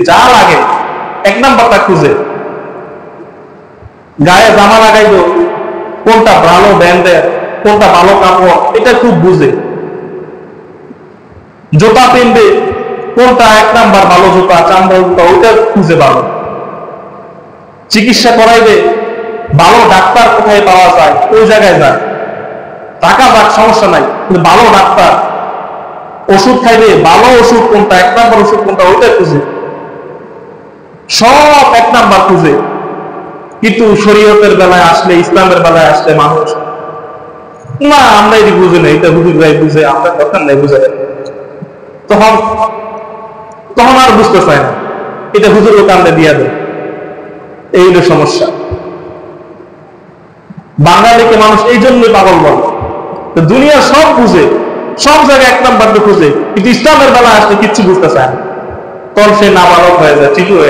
যা লাগে এক নাম্বারটা খুঁজে। গায়ে জামা লাগাইবো কোনটা ভালো ব্র্যান্ডের, কোনটা ভালো কাপড়, এটা খুব বুঝে। জুতা কিনবে কোনটা এক নাম্বার ভালো জুতা, চামড়ার জুতা, ওইটা খুঁজে ভালো। চিকিৎসা করাইবে ভালো ডাক্তার কোথায় পাওয়া যায় ওই জায়গায় যায়। টাকা যাক সমস্যা নাই, কিন্তু ভালো ডাক্তার। ওষুধ খাইবে ভালো ওষুধ কোনটা, এক নাম্বার ওষুধ কোনটা, ওইটা খুঁজে। সব এক নাম্বার খুঁজে। কিন্তু শরীয়তের বেলায় আসলে, ইসলামের বেলায় আসলে মানুষ না, আমরা এটি বুঝি না, এটা হুজুর ভাই বুঝে, আমরা দরকার নাই বুঝে। তখন তখন আর বুঝতে চায় না, এটা হুজুর কান্দে দিয়া দেয়। এই হলো সমস্যা। বাঙালিকে মানুষ এই জন্যই পাগল বলে। দুনিয়া সব বুঝে, সব জায়গায় এক নাম্বার খুঁজে, কিন্তু ইসলামের বেলা আসলে কিচ্ছু বুঝতে চায় না। তখন সে নাবালক হয়ে যায়, ঠিকই হয়ে